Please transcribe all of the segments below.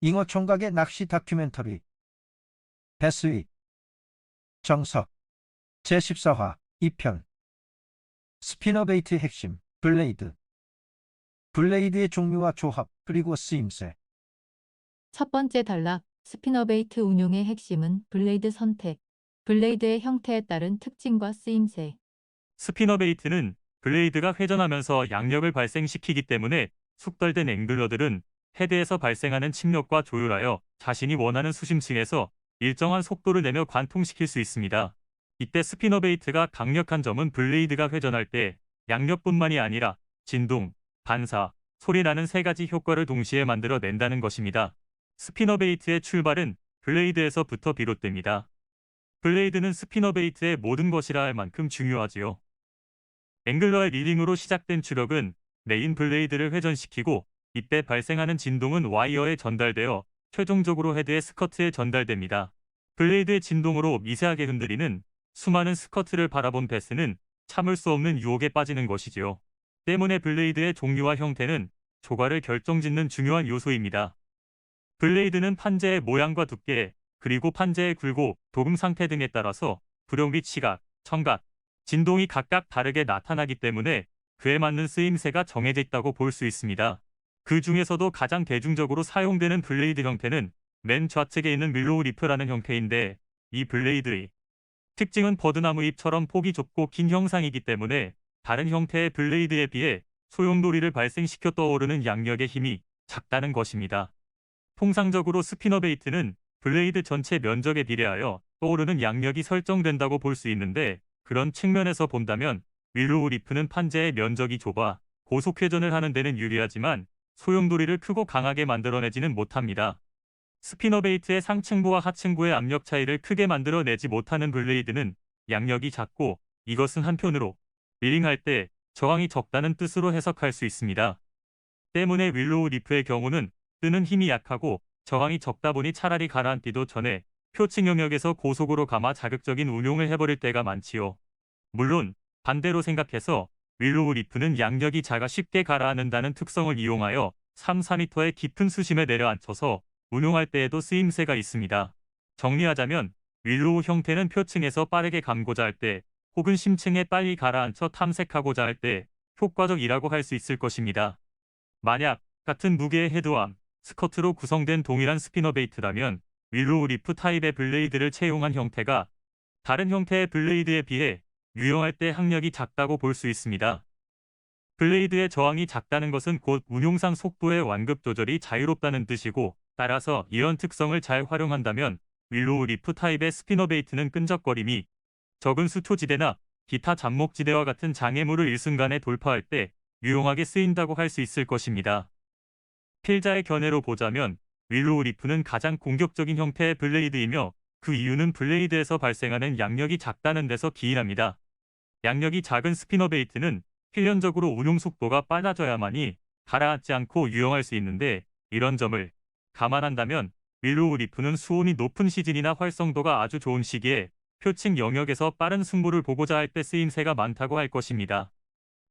잉어 총각의 낚시 다큐멘터리 베스윗 정석 제14화 2편 스피너베이트 핵심 블레이드의 종류와 조합 그리고 쓰임새. 첫 번째 단락, 스피너베이트 운용의 핵심은 블레이드 선택, 블레이드의 형태에 따른 특징과 쓰임새. 스피너베이트는 블레이드가 회전하면서 양력을 발생시키기 때문에 숙달된 앵글러들은 헤드에서 발생하는 침력과 조율하여 자신이 원하는 수심층에서 일정한 속도를 내며 관통시킬 수 있습니다. 이때 스피너베이트가 강력한 점은 블레이드가 회전할 때 양력뿐만이 아니라 진동, 반사, 소리나는 세 가지 효과를 동시에 만들어낸다는 것입니다. 스피너베이트의 출발은 블레이드에서부터 비롯됩니다. 블레이드는 스피너베이트의 모든 것이라 할 만큼 중요하지요. 앵글러의 릴링으로 시작된 추력은 메인 블레이드를 회전시키고 이때 발생하는 진동은 와이어에 전달되어 최종적으로 헤드의 스커트에 전달됩니다. 블레이드의 진동으로 미세하게 흔들리는 수많은 스커트를 바라본 베스는 참을 수 없는 유혹에 빠지는 것이지요. 때문에 블레이드의 종류와 형태는 조과를 결정짓는 중요한 요소입니다. 블레이드는 판재의 모양과 두께, 그리고 판재의 굴곡, 도금 상태 등에 따라서 부력 및 시각, 청각, 진동이 각각 다르게 나타나기 때문에 그에 맞는 쓰임새가 정해져 있다고 볼 수 있습니다. 그 중에서도 가장 대중적으로 사용되는 블레이드 형태는 맨 좌측에 있는 윌로우 리프라는 형태인데, 이 블레이드의 특징은 버드나무 잎처럼 폭이 좁고 긴 형상이기 때문에 다른 형태의 블레이드에 비해 소용돌이를 발생시켜 떠오르는 양력의 힘이 작다는 것입니다. 통상적으로 스피너베이트는 블레이드 전체 면적에 비례하여 떠오르는 양력이 설정된다고 볼 수 있는데, 그런 측면에서 본다면 윌로우 리프는 판재의 면적이 좁아 고속 회전을 하는 데는 유리하지만 소용돌이를 크고 강하게 만들어내지는 못합니다. 스피너베이트의 상층부와 하층부의 압력 차이를 크게 만들어내지 못하는 블레이드는 양력이 작고, 이것은 한편으로 릴링할 때 저항이 적다는 뜻으로 해석할 수 있습니다. 때문에 윌로우 리프의 경우는 뜨는 힘이 약하고 저항이 적다 보니 차라리 가라앉기도 전에 표층 영역에서 고속으로 감아 자극적인 운용을 해버릴 때가 많지요. 물론 반대로 생각해서 윌로우 리프는 양력이 작아 쉽게 가라앉는다는 특성을 이용하여 3, 4m의 깊은 수심에 내려앉혀서 운용할 때에도 쓰임새가 있습니다. 정리하자면 윌로우 형태는 표층에서 빠르게 감고자 할 때 혹은 심층에 빨리 가라앉혀 탐색하고자 할 때 효과적이라고 할 수 있을 것입니다. 만약 같은 무게의 헤드와 스커트로 구성된 동일한 스피너베이트라면 윌로우 리프 타입의 블레이드를 채용한 형태가 다른 형태의 블레이드에 비해 유용할 때 항력이 작다고 볼 수 있습니다. 블레이드의 저항이 작다는 것은 곧 운용상 속도의 완급 조절이 자유롭다는 뜻이고, 따라서 이런 특성을 잘 활용한다면 윌로우 리프 타입의 스피너베이트는 끈적거림이 적은 수초지대나 기타 잡목지대와 같은 장애물을 일순간에 돌파할 때 유용하게 쓰인다고 할 수 있을 것입니다. 필자의 견해로 보자면 윌로우 리프는 가장 공격적인 형태의 블레이드이며, 그 이유는 블레이드에서 발생하는 양력이 작다는 데서 기인합니다. 양력이 작은 스피너베이트는 필연적으로 운용 속도가 빨라져야만이 가라앉지 않고 유용할 수 있는데, 이런 점을 감안한다면 윌로우 리프는 수온이 높은 시즌이나 활성도가 아주 좋은 시기에 표층 영역에서 빠른 승부를 보고자 할 때 쓰임새가 많다고 할 것입니다.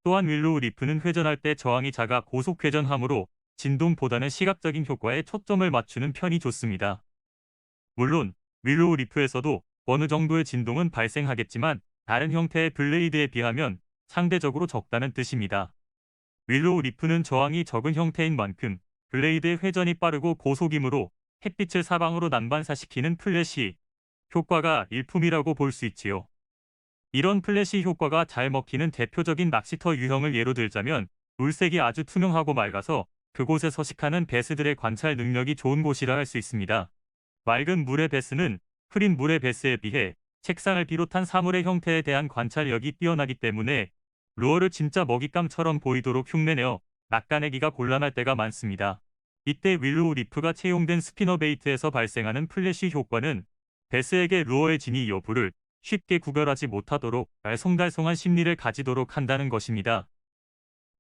또한 윌로우 리프는 회전할 때 저항이 작아 고속 회전하므로 진동보다는 시각적인 효과에 초점을 맞추는 편이 좋습니다. 물론 윌로우 리프에서도 어느 정도의 진동은 발생하겠지만 다른 형태의 블레이드에 비하면 상대적으로 적다는 뜻입니다. 윌로우 리프는 저항이 적은 형태인 만큼 블레이드의 회전이 빠르고 고속이므로 햇빛을 사방으로 난반사시키는 플래시 효과가 일품이라고 볼 수 있지요. 이런 플래시 효과가 잘 먹히는 대표적인 낚시터 유형을 예로 들자면, 물색이 아주 투명하고 맑아서 그곳에 서식하는 베스들의 관찰 능력이 좋은 곳이라 할 수 있습니다. 맑은 물의 베스는 흐린 물의 베스에 비해 색상을 비롯한 사물의 형태에 대한 관찰력이 뛰어나기 때문에 루어를 진짜 먹잇감처럼 보이도록 흉내내어 낚아내기가 곤란할 때가 많습니다. 이때 윌로우 리프가 채용된 스피너베이트에서 발생하는 플래시 효과는 베스에게 루어의 진위 여부를 쉽게 구별하지 못하도록 알쏭달쏭한 심리를 가지도록 한다는 것입니다.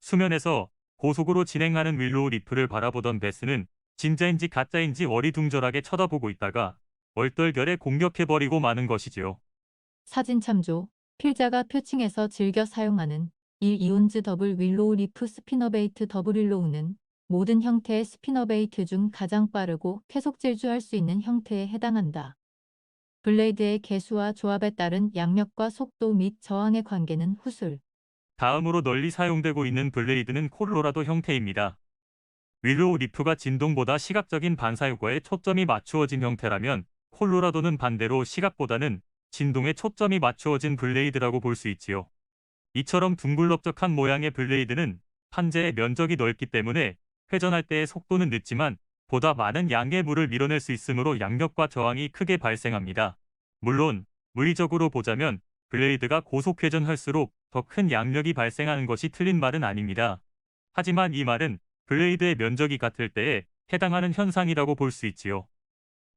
수면에서 고속으로 진행하는 윌로우 리프를 바라보던 베스는 진짜인지 가짜인지 어리둥절하게 쳐다보고 있다가 얼떨결에 공격해버리고 마는 것이지요. 사진 참조, 필자가 표층에서 즐겨 사용하는 1이온즈 더블 윌로우 리프 스피너베이트 더블 윌로우는 모든 형태의 스피너베이트 중 가장 빠르고 계속 질주할 수 있는 형태에 해당한다. 블레이드의 개수와 조합에 따른 양력과 속도 및 저항의 관계는 후술. 다음으로 널리 사용되고 있는 블레이드는 콜로라도 형태입니다. 윌로우 리프가 진동보다 시각적인 반사효과에 초점이 맞추어진 형태라면 콜로라도는 반대로 시각보다는 진동에 초점이 맞추어진 블레이드라고 볼 수 있지요. 이처럼 둥글넓적한 모양의 블레이드는 판재의 면적이 넓기 때문에 회전할 때의 속도는 늦지만 보다 많은 양의 물을 밀어낼 수 있으므로 양력과 저항이 크게 발생합니다. 물론 물리적으로 보자면 블레이드가 고속 회전할수록 더 큰 양력이 발생하는 것이 틀린 말은 아닙니다. 하지만 이 말은 블레이드의 면적이 같을 때에 해당하는 현상이라고 볼 수 있지요.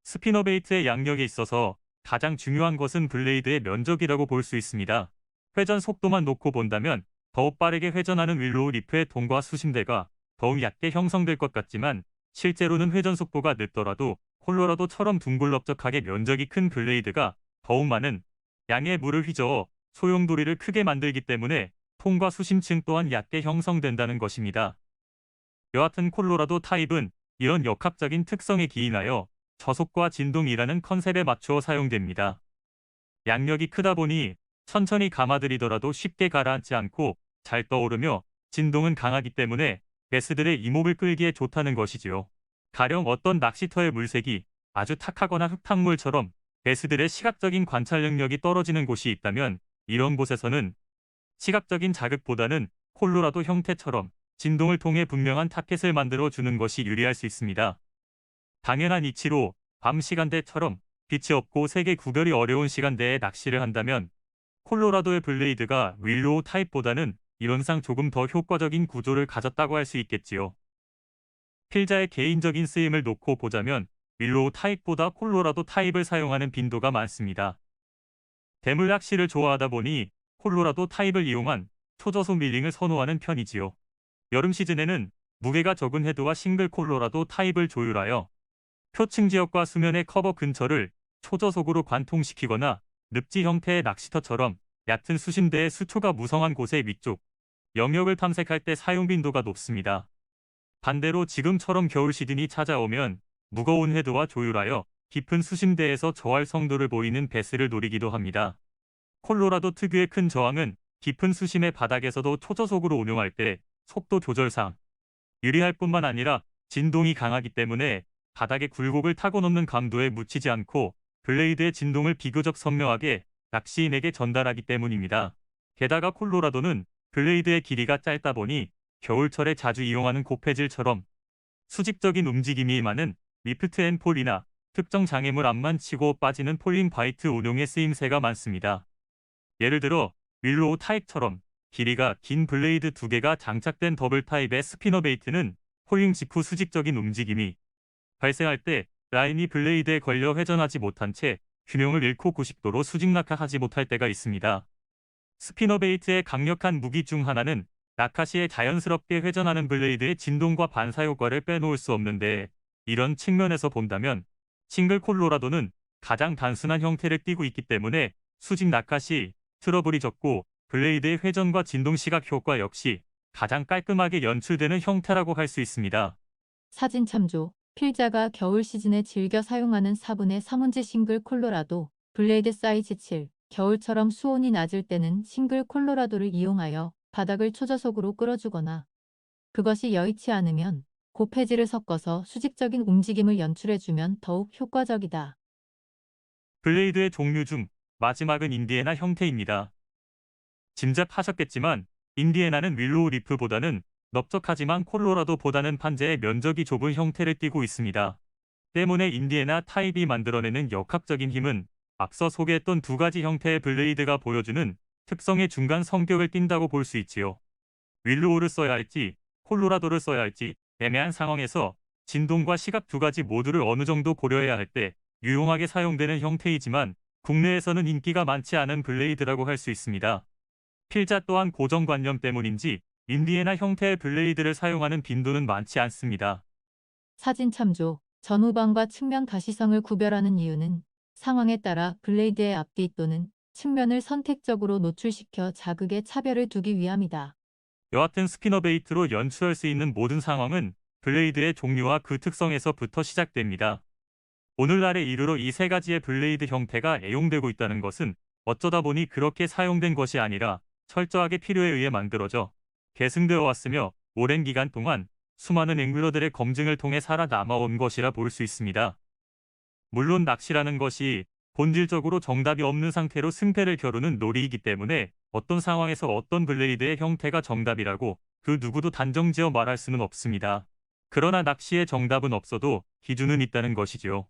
스피너베이트의 양력에 있어서 가장 중요한 것은 블레이드의 면적이라고 볼 수 있습니다. 회전 속도만 놓고 본다면 더욱 빠르게 회전하는 윌로우 리프의 통과 수심대가 더욱 얕게 형성될 것 같지만 실제로는 회전 속도가 늦더라도 콜로라도처럼 둥글넓적하게 면적이 큰 블레이드가 더욱 많은 양의 물을 휘저어 소용돌이를 크게 만들기 때문에 통과 수심층 또한 얕게 형성된다는 것입니다. 여하튼 콜로라도 타입은 이런 역학적인 특성에 기인하여 저속과 진동이라는 컨셉에 맞추어 사용됩니다. 양력이 크다 보니 천천히 감아들이더라도 쉽게 가라앉지 않고 잘 떠오르며 진동은 강하기 때문에 베스들의 이목을 끌기에 좋다는 것이지요. 가령 어떤 낚시터의 물색이 아주 탁하거나 흙탕물처럼 베스들의 시각적인 관찰 능력이 떨어지는 곳이 있다면 이런 곳에서는 시각적인 자극보다는 콜로라도 형태처럼 진동을 통해 분명한 타켓을 만들어 주는 것이 유리할 수 있습니다. 당연한 이치로 밤 시간대처럼 빛이 없고 색의 구별이 어려운 시간대에 낚시를 한다면 콜로라도의 블레이드가 윌로우 타입보다는 이론상 조금 더 효과적인 구조를 가졌다고 할 수 있겠지요. 필자의 개인적인 쓰임을 놓고 보자면 윌로우 타입보다 콜로라도 타입을 사용하는 빈도가 많습니다. 대물 낚시를 좋아하다 보니 콜로라도 타입을 이용한 초저속 밀링을 선호하는 편이지요. 여름 시즌에는 무게가 적은 헤드와 싱글 콜로라도 타입을 조율하여 표층 지역과 수면의 커버 근처를 초저속으로 관통시키거나 늪지 형태의 낚시터처럼 얕은 수심대의 수초가 무성한 곳의 위쪽 영역을 탐색할 때 사용 빈도가 높습니다. 반대로 지금처럼 겨울 시즌이 찾아오면 무거운 헤드와 조율하여 깊은 수심대에서 저할 성도를 보이는 베스를 노리기도 합니다. 콜로라도 특유의 큰 저항은 깊은 수심의 바닥에서도 초저속으로 운용할 때 속도 조절상 유리할 뿐만 아니라 진동이 강하기 때문에 바닥의 굴곡을 타고 넘는 감도에 묻히지 않고 블레이드의 진동을 비교적 선명하게 낚시인에게 전달하기 때문입니다. 게다가 콜로라도는 블레이드의 길이가 짧다 보니 겨울철에 자주 이용하는 고패질처럼 수직적인 움직임이 많은 리프트 앤 폴이나 특정 장애물 앞만 치고 빠지는 폴링 바이트 운용에 쓰임새가 많습니다. 예를 들어 윌로우 타입처럼 길이가 긴 블레이드 2개가 장착된 더블 타입의 스피너베이트는 폴링 직후 수직적인 움직임이 발생할 때 라인이 블레이드에 걸려 회전하지 못한 채 균형을 잃고 90도로 수직 낙하하지 못할 때가 있습니다. 스피너베이트의 강력한 무기 중 하나는 낙하 시에 자연스럽게 회전하는 블레이드의 진동과 반사 효과를 빼놓을 수 없는데 이런 측면에서 본다면 싱글 콜로라도는 가장 단순한 형태를 띠고 있기 때문에 수직 낙하 시 트러블이 적고 블레이드의 회전과 진동 시각 효과 역시 가장 깔끔하게 연출되는 형태라고 할 수 있습니다. 사진 참조. 필자가 겨울 시즌에 즐겨 사용하는 4분의 3운지 싱글 콜로라도 블레이드 사이즈 7. 겨울처럼 수온이 낮을 때는 싱글 콜로라도를 이용하여 바닥을 초저속으로 끌어주거나 그것이 여의치 않으면 고패질을 섞어서 수직적인 움직임을 연출해주면 더욱 효과적이다. 블레이드의 종류 중 마지막은 인디애나 형태입니다. 짐작하셨겠지만 인디애나는 윌로우 리프보다는 넓적하지만 콜로라도보다는 판재의 면적이 좁은 형태를 띠고 있습니다. 때문에 인디애나 타입이 만들어내는 역학적인 힘은 앞서 소개했던 두 가지 형태의 블레이드가 보여주는 특성의 중간 성격을 띈다고 볼 수 있지요. 윌로우를 써야 할지 콜로라도를 써야 할지 애매한 상황에서 진동과 시각 두 가지 모두를 어느 정도 고려해야 할 때 유용하게 사용되는 형태이지만 국내에서는 인기가 많지 않은 블레이드라고 할 수 있습니다. 필자 또한 고정관념 때문인지 인디애나 형태의 블레이드를 사용하는 빈도는 많지 않습니다. 사진 참조. 전후방과 측면 가시성을 구별하는 이유는 상황에 따라 블레이드의 앞뒤 또는 측면을 선택적으로 노출시켜 자극의 차별을 두기 위함이다. 여하튼 스피너베이트로 연출할 수 있는 모든 상황은 블레이드의 종류와 그 특성에서부터 시작됩니다. 오늘날에 이르러 이 세 가지의 블레이드 형태가 애용되고 있다는 것은 어쩌다 보니 그렇게 사용된 것이 아니라 철저하게 필요에 의해 만들어져 계승되어 왔으며 오랜 기간 동안 수많은 앵글러들의 검증을 통해 살아남아온 것이라 볼 수 있습니다. 물론 낚시라는 것이 본질적으로 정답이 없는 상태로 승패를 겨루는 놀이이기 때문에 어떤 상황에서 어떤 블레이드의 형태가 정답이라고 그 누구도 단정지어 말할 수는 없습니다. 그러나 낚시의 정답은 없어도 기준은 있다는 것이죠.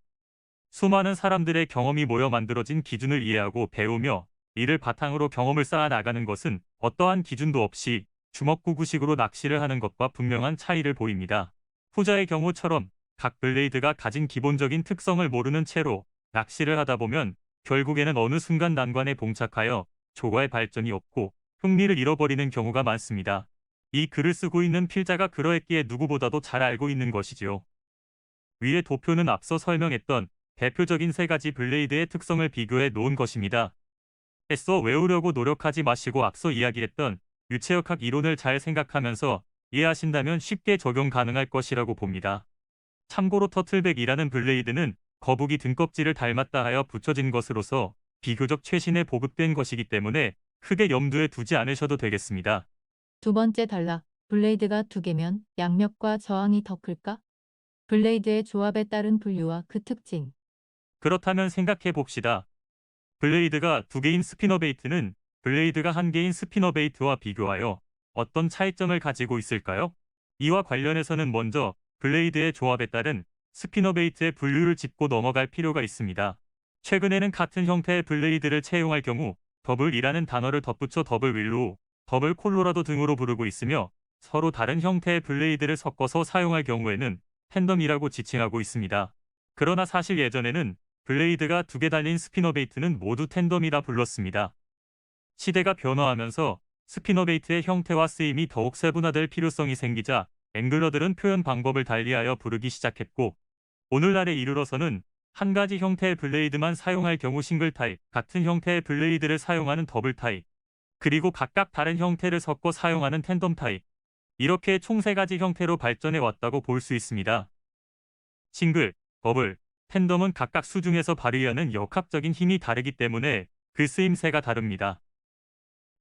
수많은 사람들의 경험이 모여 만들어진 기준을 이해하고 배우며 이를 바탕으로 경험을 쌓아 나가는 것은 어떠한 기준도 없이 주먹구구식으로 낚시를 하는 것과 분명한 차이를 보입니다. 후자의 경우처럼 각 블레이드가 가진 기본적인 특성을 모르는 채로 낚시를 하다 보면 결국에는 어느 순간 난관에 봉착하여 조과의 발전이 없고 흥미를 잃어버리는 경우가 많습니다. 이 글을 쓰고 있는 필자가 그러했기에 누구보다도 잘 알고 있는 것이지요. 위의 도표는 앞서 설명했던 대표적인 세 가지 블레이드의 특성을 비교해 놓은 것입니다. 애써 외우려고 노력하지 마시고 앞서 이야기했던 유체역학 이론을 잘 생각하면서 이해하신다면 쉽게 적용 가능할 것이라고 봅니다. 참고로 터틀백이라는 블레이드는 거북이 등껍질을 닮았다 하여 붙여진 것으로서 비교적 최신에 보급된 것이기 때문에 크게 염두에 두지 않으셔도 되겠습니다. 두 번째 단락. 블레이드가 두 개면 양력과 저항이 더 클까? 블레이드의 조합에 따른 분류와 그 특징. 그렇다면 생각해 봅시다. 블레이드가 두 개인 스피너베이트는 블레이드가 한 개인 스피너베이트와 비교하여 어떤 차이점을 가지고 있을까요? 이와 관련해서는 먼저 블레이드의 조합에 따른 스피너베이트의 분류를 짚고 넘어갈 필요가 있습니다. 최근에는 같은 형태의 블레이드를 채용할 경우 더블이라는 단어를 덧붙여 더블 윌로우, 더블 콜로라도 등으로 부르고 있으며 서로 다른 형태의 블레이드를 섞어서 사용할 경우에는 텐덤이라고 지칭하고 있습니다. 그러나 사실 예전에는 블레이드가 두 개 달린 스피너베이트는 모두 텐덤이라 불렀습니다. 시대가 변화하면서 스피너베이트의 형태와 쓰임이 더욱 세분화될 필요성이 생기자 앵글러들은 표현 방법을 달리하여 부르기 시작했고 오늘날에 이르러서는 한 가지 형태의 블레이드만 사용할 경우 싱글 타입, 같은 형태의 블레이드를 사용하는 더블 타입, 그리고 각각 다른 형태를 섞어 사용하는 텐덤 타입, 이렇게 총 세 가지 형태로 발전해 왔다고 볼 수 있습니다. 싱글, 더블, 텐덤은 각각 수중에서 발휘하는 역학적인 힘이 다르기 때문에 그 쓰임새가 다릅니다.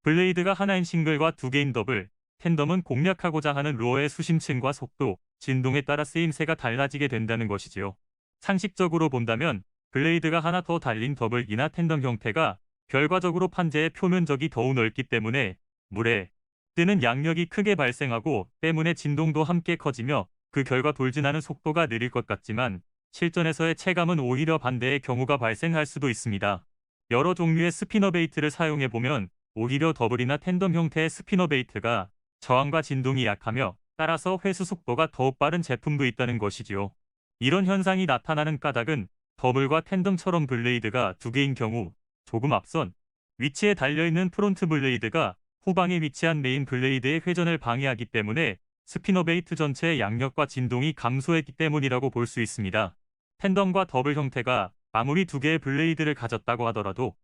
블레이드가 하나인 싱글과 두 개인 더블, 텐덤은 공략하고자 하는 루어의 수심층과 속도, 진동에 따라 쓰임새가 달라지게 된다는 것이지요. 상식적으로 본다면 블레이드가 하나 더 달린 더블이나 텐덤 형태가 결과적으로 판재의 표면적이 더욱 넓기 때문에 물에 뜨는 양력이 크게 발생하고 때문에 진동도 함께 커지며 그 결과 돌진하는 속도가 느릴 것 같지만 실전에서의 체감은 오히려 반대의 경우가 발생할 수도 있습니다. 여러 종류의 스피너베이트를 사용해보면 오히려 더블이나 텐덤 형태의 스피너베이트가 저항과 진동이 약하며 따라서 회수 속도가 더욱 빠른 제품도 있다는 것이지요. 이런 현상이 나타나는 까닭은 더블과 텐덤처럼 블레이드가 두 개인 경우 조금 앞선 위치에 달려있는 프론트 블레이드가 후방에 위치한 메인 블레이드의 회전을 방해하기 때문에 스피너베이트 전체의 양력과 진동이 감소했기 때문이라고 볼 수 있습니다. 텐덤과 더블 형태가 아무리 두 개의 블레이드를 가졌다고 하더라도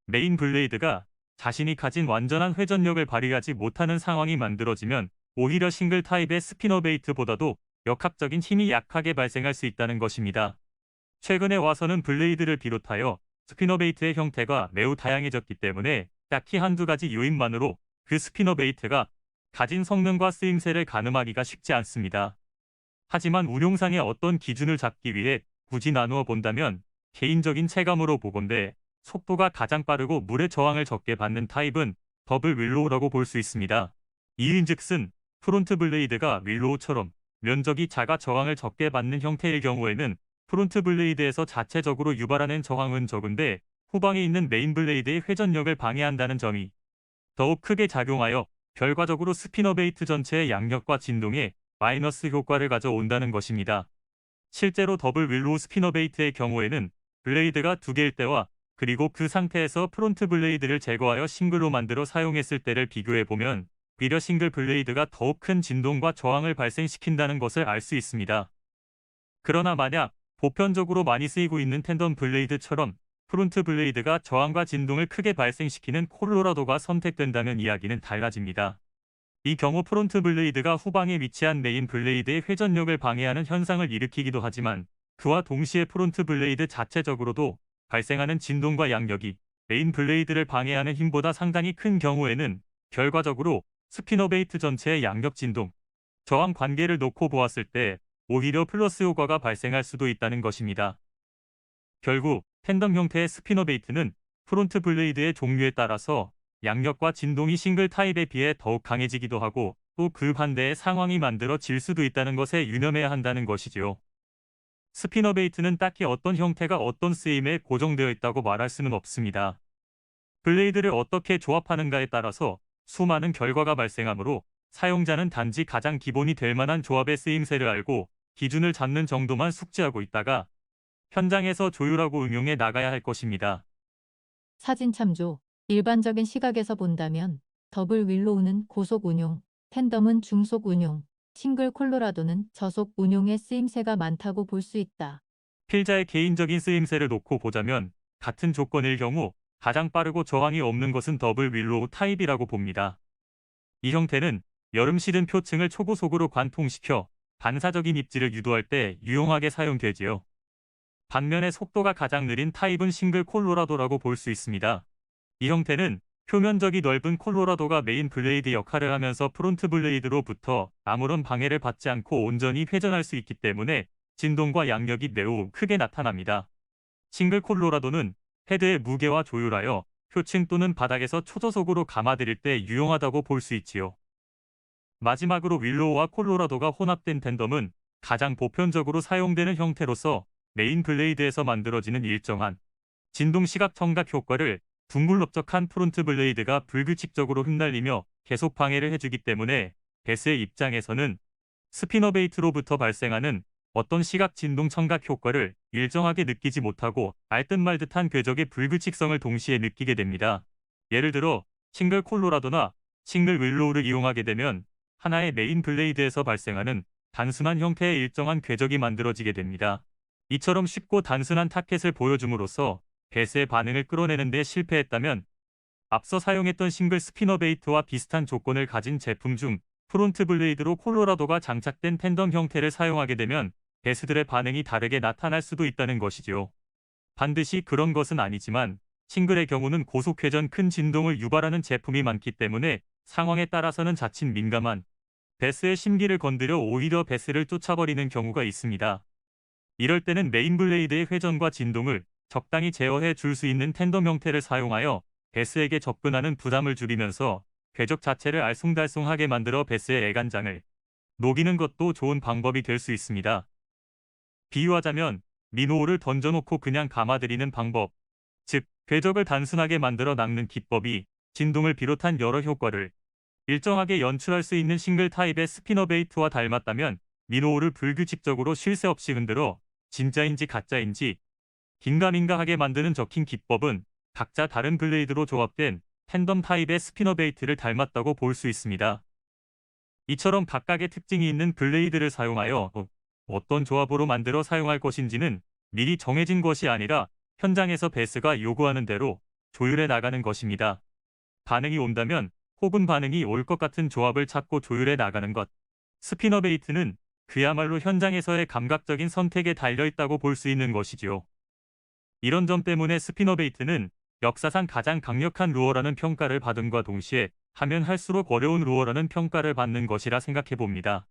메인 블레이드가 자신이 가진 완전한 회전력을 발휘하지 못하는 상황이 만들어지면 오히려 싱글 타입의 스피너베이트보다도 역학적인 힘이 약하게 발생할 수 있다는 것입니다. 최근에 와서는 블레이드를 비롯하여 스피너베이트의 형태가 매우 다양해졌기 때문에 딱히 한두 가지 요인만으로 그 스피너베이트가 가진 성능과 쓰임새를 가늠하기가 쉽지 않습니다. 하지만 운용상의 어떤 기준을 잡기 위해 굳이 나누어 본다면 개인적인 체감으로 보건대 속도가 가장 빠르고 물의 저항을 적게 받는 타입은 더블 윌로우라고 볼 수 있습니다. 이인즉슨 프론트 블레이드가 윌로우처럼 면적이 작아 저항을 적게 받는 형태일 경우에는 프론트 블레이드에서 자체적으로 유발하는 저항은 적은데 후방에 있는 메인 블레이드의 회전력을 방해한다는 점이 더욱 크게 작용하여 결과적으로 스피너베이트 전체의 양력과 진동에 마이너스 효과를 가져온다는 것입니다. 실제로 더블 윌로우 스피너베이트의 경우에는 블레이드가 두 개일 때와 그리고 그 상태에서 프론트 블레이드를 제거하여 싱글로 만들어 사용했을 때를 비교해보면 오히려 싱글 블레이드가 더욱 큰 진동과 저항을 발생시킨다는 것을 알 수 있습니다. 그러나 만약 보편적으로 많이 쓰이고 있는 텐덤 블레이드처럼 프론트 블레이드가 저항과 진동을 크게 발생시키는 콜로라도가 선택된다면 이야기는 달라집니다. 이 경우 프론트 블레이드가 후방에 위치한 메인 블레이드의 회전력을 방해하는 현상을 일으키기도 하지만 그와 동시에 프론트 블레이드 자체적으로도 발생하는 진동과 양력이 메인 블레이드를 방해하는 힘보다 상당히 큰 경우에는 결과적으로 스피너베이트 전체의 양력 진동, 저항 관계를 놓고 보았을 때 오히려 플러스 효과가 발생할 수도 있다는 것입니다. 결국 텐덤 형태의 스피너베이트는 프론트 블레이드의 종류에 따라서 양력과 진동이 싱글 타입에 비해 더욱 강해지기도 하고 또 그 반대의 상황이 만들어질 수도 있다는 것에 유념해야 한다는 것이지요. 스피너베이트는 딱히 어떤 형태가 어떤 쓰임에 고정되어 있다고 말할 수는 없습니다. 블레이드를 어떻게 조합하는가에 따라서 수많은 결과가 발생하므로 사용자는 단지 가장 기본이 될 만한 조합의 쓰임새를 알고 기준을 잡는 정도만 숙지하고 있다가 현장에서 조율하고 응용해 나가야 할 것입니다. 사진 참조. 일반적인 시각에서 본다면 더블 윌로우는 고속 운용, 텐덤은 중속 운용, 싱글 콜로라도는 저속 운용의 쓰임새가 많다고 볼 수 있다. 필자의 개인적인 쓰임새를 놓고 보자면 같은 조건일 경우 가장 빠르고 저항이 없는 것은 더블 윌로우 타입이라고 봅니다. 이 형태는 여름 시즌 표층을 초고속으로 관통시켜 반사적인 입지를 유도할 때 유용하게 사용되지요. 반면에 속도가 가장 느린 타입은 싱글 콜로라도라고 볼 수 있습니다. 이 형태는 표면적이 넓은 콜로라도가 메인 블레이드 역할을 하면서 프론트 블레이드로부터 아무런 방해를 받지 않고 온전히 회전할 수 있기 때문에 진동과 양력이 매우 크게 나타납니다. 싱글 콜로라도는 헤드의 무게와 조율하여 표층 또는 바닥에서 초저속으로 감아들일 때 유용하다고 볼 수 있지요. 마지막으로 윌로우와 콜로라도가 혼합된 텐덤은 가장 보편적으로 사용되는 형태로서 메인 블레이드에서 만들어지는 일정한 진동 시각 청각 효과를 둥글넓적한 프론트 블레이드가 불규칙적으로 흩날리며 계속 방해를 해주기 때문에 베스의 입장에서는 스피너베이트로부터 발생하는 어떤 시각 진동 청각 효과를 일정하게 느끼지 못하고 알듯 말듯한 궤적의 불규칙성을 동시에 느끼게 됩니다. 예를 들어 싱글 콜로라도나 싱글 윌로우를 이용하게 되면 하나의 메인 블레이드에서 발생하는 단순한 형태의 일정한 궤적이 만들어지게 됩니다. 이처럼 쉽고 단순한 타켓을 보여줌으로써 베스의 반응을 끌어내는 데 실패했다면 앞서 사용했던 싱글 스피너베이트와 비슷한 조건을 가진 제품 중 프론트 블레이드로 콜로라도가 장착된 텐덤 형태를 사용하게 되면 베스들의 반응이 다르게 나타날 수도 있다는 것이죠. 반드시 그런 것은 아니지만 싱글의 경우는 고속 회전 큰 진동을 유발하는 제품이 많기 때문에 상황에 따라서는 자칫 민감한 베스의 심기를 건드려 오히려 베스를 쫓아버리는 경우가 있습니다. 이럴 때는 메인 블레이드의 회전과 진동을 적당히 제어해 줄 수 있는 텐덤 형태를 사용하여 베스에게 접근하는 부담을 줄이면서 궤적 자체를 알쏭달쏭하게 만들어 베스의 애간장을 녹이는 것도 좋은 방법이 될 수 있습니다. 비유하자면 민호를 던져놓고 그냥 감아들이는 방법, 즉 궤적을 단순하게 만들어 낚는 기법이 진동을 비롯한 여러 효과를 일정하게 연출할 수 있는 싱글 타입의 스피너베이트와 닮았다면 민호를 불규칙적으로 쉴 새 없이 흔들어 진짜인지 가짜인지 긴가민가하게 만드는 적힌 기법은 각자 다른 블레이드로 조합된 텐덤 타입의 스피너베이트를 닮았다고 볼 수 있습니다. 이처럼 각각의 특징이 있는 블레이드를 사용하여 어떤 조합으로 만들어 사용할 것인지는 미리 정해진 것이 아니라 현장에서 베스가 요구하는 대로 조율해 나가는 것입니다. 반응이 온다면 혹은 반응이 올 것 같은 조합을 찾고 조율해 나가는 것. 스피너베이트는 그야말로 현장에서의 감각적인 선택에 달려있다고 볼 수 있는 것이지요. 이런 점 때문에 스피너베이트는 역사상 가장 강력한 루어라는 평가를 받음과 동시에 하면 할수록 어려운 루어라는 평가를 받는 것이라 생각해 봅니다.